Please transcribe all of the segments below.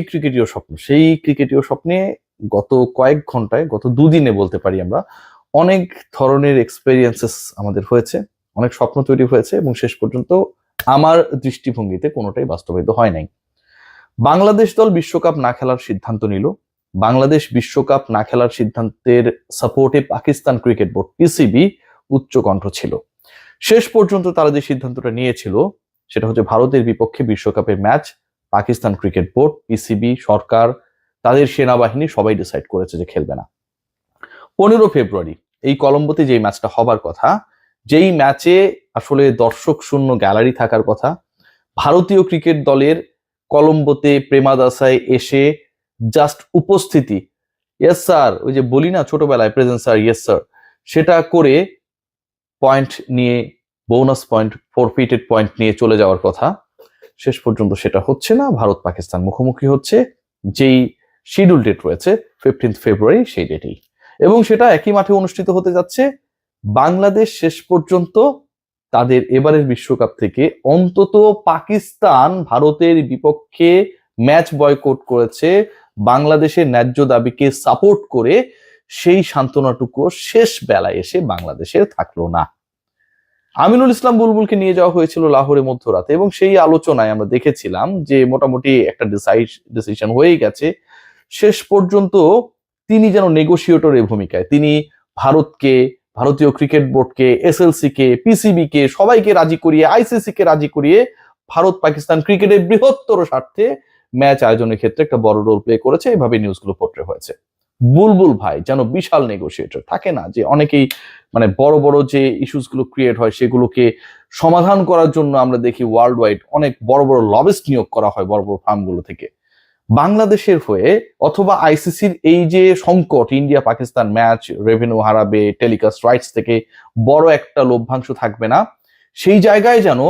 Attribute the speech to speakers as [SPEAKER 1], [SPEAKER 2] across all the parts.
[SPEAKER 1] ক্রিকেটীয় স্বপ্ন, সেই ক্রিকেটীয় স্বপ্নে গত কয়েক ঘন্টায়, গত দুদিনে বলতে পারি আমরা, অনেক ধরনের এক্সপেরিয়েন্সেস আমাদের হয়েছে, অনেক স্বপ্ন তৈরি হয়েছে এবং শেষ পর্যন্ত আমার দৃষ্টিভঙ্গিতে কোনোটাই বাস্তবায়িত হয় নাই। বাংলাদেশ দল বিশ্বকাপ না খেলার সিদ্ধান্ত নিল। বাংলাদেশ বিশ্বকাপ না খেলার সিদ্ধান্তের সাপোর্টে পাকিস্তান ক্রিকেট বোর্ড পিসিবি উচ্চকণ্ঠ ছিল। শেষ পর্যন্ত তারা যে সিদ্ধান্তটা নিয়েছিল সেটা হচ্ছে ভারতের বিপক্ষে বিশ্বকাপের match Pakistan cricket board, PCB, সরকার, তাদের সেনাবাহিনী সবাই ডিসাইড করেছে যে খেলবে না। 15 ফেব্রুয়ারি এই কলম্বোতে যেই ম্যাচটা হবার কথা, যেই ম্যাচে আসলে দর্শক শূন্য গ্যালারি থাকার কথা, ভারতীয় ক্রিকেট দলের কলম্বোতে প্রেমাদাসায় এসে জাস্ট উপস্থিতি, ইয়েস স্যার, ওই যে বলি না ছোটবেলায় প্রেজেন্ট স্যার, ইয়েস স্যার, সেটা করে পয়েন্ট নিয়ে, বোনাস পয়েন্ট, ফরফিটেড পয়েন্ট নিয়ে চলে যাওয়ার কথা, শেষ পর্যন্ত সেটা হচ্ছে না। ভারত পাকিস্তান মুখোমুখি হচ্ছে যেই শিডিউল ডেট রয়েছে 15 ফেব্রুয়ারি, সেই ডেটেই, এবং সেটা একই মাঠে অনুষ্ঠিত হতে যাচ্ছে। বাংলাদেশ শেষ পর্যন্ত তাদের এবারের বিশ্বকাপ থেকে অন্তত পাকিস্তান ভারতের বিপক্ষে ম্যাচ বয়কট করেছে, বাংলাদেশের ন্যায্য দাবিকে সাপোর্ট করে, সেই সান্ত্বনাটুকু শেষ বেলায় এসে বাংলাদেশের থাকলো না। আমিনুল ইসলাম বুলবুলকে নিয়ে যাওয়া হয়েছিল লাহোরে মধ্যরাতে এবং সেই আলোচনায় আমরা দেখেছিলাম যে মোটামুটি একটা ডিসিশন হয়েই গেছে। শেষ পর্যন্ত তিনি যেন নেগোসিয়েটরের ভূমিকায়, তিনি ভারতকে, ভারতীয় ক্রিকেট বোর্ডকে, এসএলসি কে, পিসিবি কে, সবাইকে রাজি করিয়ে, আইসিসি কে রাজি করিয়ে ভারত পাকিস্তান ক্রিকেটের বৃহত্তর স্বার্থে ম্যাচ আয়োজনের ক্ষেত্রে একটা বড় রোল প্লে করেছে। এভাবে নিউজগুলো পোর্ট্রে হয়েছে। বুলবুল ভাই যেন বিশাল নেগোসিয়েটর, থাকে না যে অনেকেই মানে বড় বড় যে ইস্যুস গুলো ক্রিয়েট হয় সেগুলোকে সমাধান করার জন্য আমরা দেখি ওয়ার্ল্ড ওয়াইড অনেক বড় বড় লবিস্ট নিয়োগ করা হয় বড় বড় ফার্মগুলো থেকে। বাংলাদেশের হয়ে অথবা আইসিসির এই যে সংকট, ইন্ডিয়া পাকিস্তান ম্যাচ রেভিনিউ হারাবে, টেলিকাস্ট রাইটস থেকে বড় একটা লভ্যাংশ থাকবে না, সেই জায়গায় যেন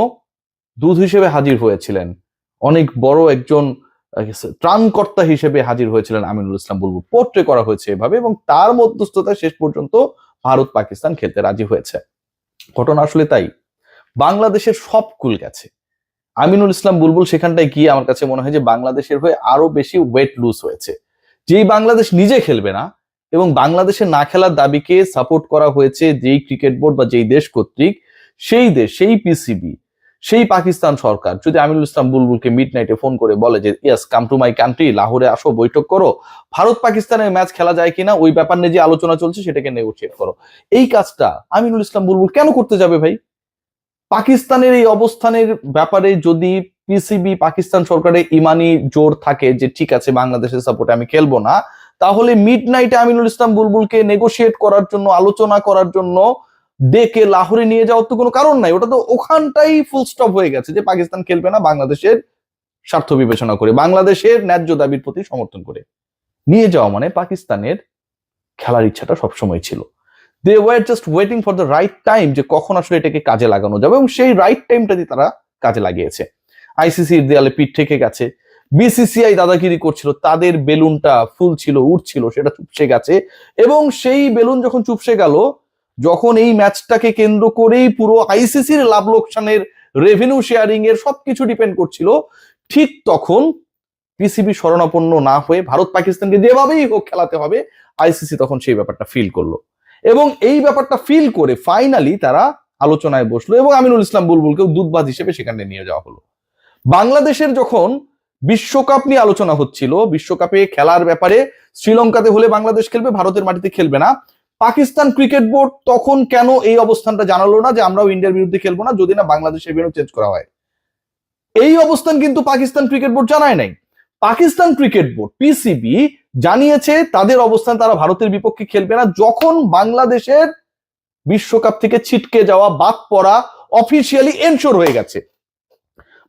[SPEAKER 1] দুধ হিসেবে হাজির হয়েছিলেন, অনেক বড় একজন ত্রাণকর্তা হিসেবে হাজির হয়েছিলেন আমিনুল ইসলাম বুলবুল। পোর্ট্রে করা হয়েছে এভাবে এবং তার মধ্যস্থতায় শেষ পর্যন্ত ভারত পাকিস্তান খেলতে রাজি হয়েছে। ঘটনা আসলে তাই, বাংলাদেশের সব কুল গেছে। আমিনুল ইসলাম বুলবুল সেখানটায় গিয়ে আমার কাছে মনে হয় যে বাংলাদেশের হয়ে আরো বেশি ওয়েট লুজ হয়েছে। যেই বাংলাদেশ নিজে খেলবে না এবং বাংলাদেশের না খেলার দাবিকে সাপোর্ট করা হয়েছে যেই ক্রিকেট বোর্ড বা যেই দেশ কর্তৃক, সেই দেশ, সেই পিসিবি, সেই পাকিস্তান সরকার যদি আমিনুল ইসলাম বুলবুলকে মিড নাইটে ফোন করে বলে যে yes, come to my country, লাহোরে আসো, বৈঠক করো, ভারত পাকিস্তানের ম্যাচ খেলা যায় কিনা ওই ব্যাপার নিয়ে যে আলোচনা চলছে সেটাকে নেগোশিয়েট করো, এই কাজটা আমিনুল ইসলাম বুলবুল কেন করতে যাবে ভাই? পাকিস্তানের এই অবস্থানের ব্যাপারে যদি পিসিবি, পাকিস্তান সরকারের ইমানি জোর থাকে যে ঠিক আছে বাংলাদেশের সাপোর্টে আমি খেলবো না, তাহলে মিড নাইটে আমিনুল ইসলাম বুলবুলকে নেগোশিয়েট করার জন্য, আলোচনা করার জন্য ডেকে লাহোরে নিয়ে যাওয়ার তো কোনো কারণ নাই। ওটা তো ওখানটাই ফুল স্টপ হয়ে গেছে যে পাকিস্তান খেলবে না বাংলাদেশের স্বার্থ বিবেচনা করে, বাংলাদেশের ন্যায্য দাবির প্রতি সমর্থন করে। নিয়ে যাওয়া মানে পাকিস্তানের খেলার ইচ্ছাটা সবসময় ছিল। They were just waiting for the right time, যে কখন আসলে এটাকে কাজে লাগানো যাবে, এবং সেই রাইট টাইমটাতে তারা কাজে লাগিয়েছে। আইসিসির দেয়ালে পিঠ থেকে গেছে, বিসিসিআই দাদাগিরি করছিল, তাদের বেলুনটা ফুল ছিল, উঠছিল, সেটা চুপসে গেছে, এবং সেই বেলুন যখন চুপসে গেল, যখন এই ম্যাচটাকে কেন্দ্র করেই পুরো আইসিসির লাভ লোকসানের, রেভিনিউ শেয়ারিং এর সবকিছু ডিপেন্ড করছিল, ঠিক তখন পিসিবি শরণাপন্ন না হয়ে ভারত পাকিস্তানকে যেভাবেই হোক খেলাতে হবে, আইসিসি তখন সেই ব্যাপারটা ফিল করলো এবং এই ব্যাপারটা ফিল করে ফাইনালি তারা আলোচনায় বসলো এবং আমিনুল ইসলাম বুলবুলকেও দুধবাজ হিসেবে সেখানে নিয়ে যাওয়া হলো। বাংলাদেশের যখন বিশ্বকাপ নিয়ে আলোচনা হচ্ছিল, বিশ্বকাপে খেলার ব্যাপারে, শ্রীলঙ্কাতে হলে বাংলাদেশ খেলবে, ভারতের মাটিতে খেলবে না, পাকিস্তান ক্রিকেট বোর্ড তখন কেন এই অবস্থানটা জানালো না যে আমরাও ইন্ডিয়ার বিরুদ্ধে খেলবো না যদি না বাংলাদেশের ভেন্যু চেঞ্জ করা হয়? এই অবস্থান কিন্তু পাকিস্তান ক্রিকেট বোর্ড জানায় নাই। পাকিস্তান ক্রিকেট বোর্ড, পিসিবি জানিয়েছে তাদের অবস্থান, তারা ভারতের বিপক্ষে খেলবে না যখন বাংলাদেশের বিশ্বকাপ থেকে ছিটকে যাওয়া, বাদ পড়া অফিসিয়ালি এনশোর হয়ে গেছে।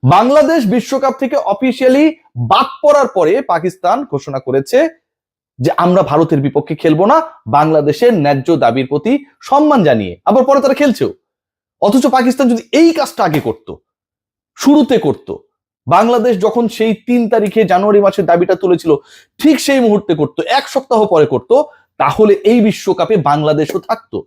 [SPEAKER 1] বাংলাদেশ বিশ্বকাপ থেকে অফিসিয়ালি বাদ পড়ার পরে পাকিস্তান ঘোষণা করেছে যে আমরা ভারতের বিপক্ষে খেলবো না, বাংলাদেশের ন্যায্য দাবির প্রতি সম্মান জানিয়ে, আবার পরে তারা খেলছেও। অথচ পাকিস্তান যদি এই কাজটা আগে করত, শুরুতে করত, বাংলাদেশ যখন সেই 3 তারিখে জানুয়ারি মাসের দাবিটা তুলেছিল ঠিক সেই মুহূর্তে করত, 1 সপ্তাহ পরে করত, তাহলে এই বিশ্বকাপে বাংলাদেশও থাকতো।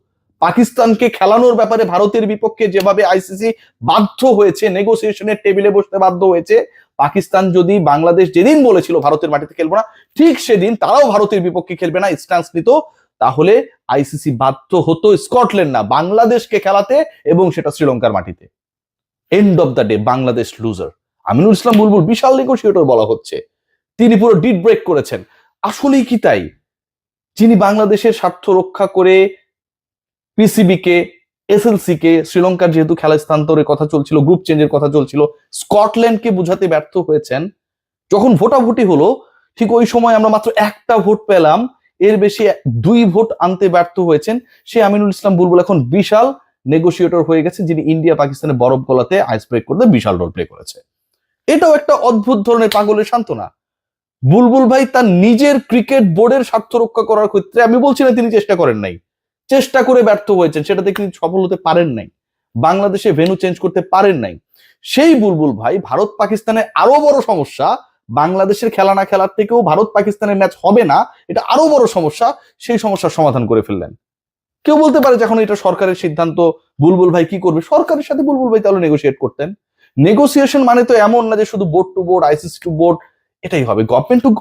[SPEAKER 1] পাকিস্তানকে খেলানোর ব্যাপারে ভারতের বিপক্ষে যেভাবে আইসিসি বাধ্য হয়েছে, নেগোসিয়েশনের টেবিলে বসতে বাধ্য হয়েছে, পাকিস্তান যদি বাংলাদেশ যেদিন বলেছিল ভারতের মাটিতে খেলবো না, ঠিক সেদিন তারাও ভারতের বিপক্ষে খেলবে না স্ট্যান্স নিত, তাহলে আইসিসি বাধ্য হতো স্কটল্যান্ড না বাংলাদেশকে খেলাতে, এবং সেটা শ্রীলঙ্কার মাটিতে। End of the day Bangladesh loser. Aminul Islam Bulbul বিশাল নেগোশিয়েটর বলা হচ্ছে, তিনি পুরো ডিড ব্রেক করেছেন। আসলেই কি তাই? যিনি বাংলাদেশের স্বার্থ রক্ষা করে পিসিবি কে, এসএলসি কে, শ্রীলঙ্কার যেহেতু খেলা স্থানান্তরের কথা চলছিল, গ্রুপ চেঞ্জের কথা চলছিল, স্কটল্যান্ডকে বুঝাতে ব্যর্থ হয়েছেন। যখন ভোটাভুটি হলো ঠিক ওই সময় আমরা মাত্র একটা ভোট পেলাম, এর বেশি 2 ভোট আনতে ব্যর্থ হয়েছেন। সে আমিনুল ইসলাম বুলবুল এখন বিশাল নেগোশিয়েটর হয়ে গেছে, যিনি ইন্ডিয়া পাকিস্তানের বরফ গলাতে আইস ব্রেক করতে বিশাল রোল প্লে করেছে। এটাও একটা অদ্ভুত ধরনের পাগলের সান্ত্বনা। বুলবুল ভাই তার নিজের ক্রিকেট বোর্ডের স্বার্থ রক্ষা করার ক্ষেত্রে, আমি বলছি না তিনি চেষ্টা করেন নাই, চেষ্টা করে ব্যর্থ হয়েছেন, সেটাতে তিনি সফল হতে পারেন নাই, বাংলাদেশে ভেন্যু চেঞ্জ করতে পারেন নাই। সেই বুলবুল ভাই ভারত পাকিস্তানের আরো বড় সমস্যা, বাংলাদেশের খেলা না খেলার থেকেও ভারত পাকিস্তানের ম্যাচ হবে না, এটা আরো বড় সমস্যা, সেই সমস্যার সমাধান করে ফেললেন। কেউ বলতে পারে যখন এটা সরকারের সিদ্ধান্ত, বুলবুল ভাই কি করবে? সরকারের সাথে বুলবুল ভাই তাহলে নেগোশিয়েট করতেন। নেগোসিয়েশন মানে তো এমন না যে শুধু board to board, ICC to board এটাই হবে। গভর্নমেন্ট টু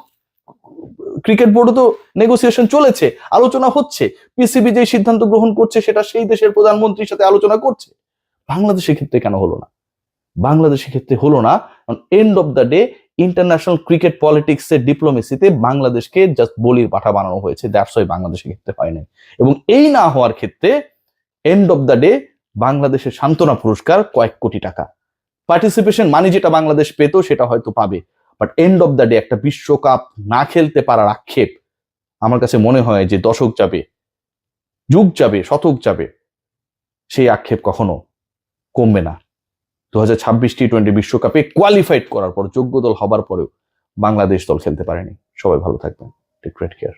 [SPEAKER 1] ক্রিকেট বোর্ডও তো নেগোসিয়েশন চলেছে, আলোচনা হচ্ছে। পিসিবি যে সিদ্ধান্ত গ্রহণ করছে সেটা সেই দেশের প্রধানমন্ত্রীর সাথে আলোচনা করছে। বাংলাদেশের ক্ষেত্রে কেন হলো না? বাংলাদেশের ক্ষেত্রে হলো না and of the day international cricket politics এর ডিপ্লোমেসিতে বাংলাদেশকে জাস্ট বলির পাঠা বানানো হয়েছে। দ্যাটস ওয়াই বাংলাদেশের ক্ষেত্রে হয় নাই। এবং এই না হওয়ার ক্ষেত্রে এন্ড অফ দ্য ডে বাংলাদেশের সান্ত্বনা পুরস্কার কয়েক কোটি টাকা, পার্টিসিপেশন মানি যেটা বাংলাদেশ পেত সেটা হয়তো পাবে, but and of the day একটা বিশ্বকাপ না খেলতে পারার আক্ষেপ আমার কাছে মনে হয় যে দশক যাবে, যুগ যাবে, শতক যাবে, সেই আক্ষেপ কখনো কমবে না। 2026 টি-20 বিশ্বকাপে কোয়ালিফাইড করার পর, যোগ্য দল হবার পরেও বাংলাদেশ দল খেলতে পারেনি। সবাই ভালো থাকবেন। Take great care.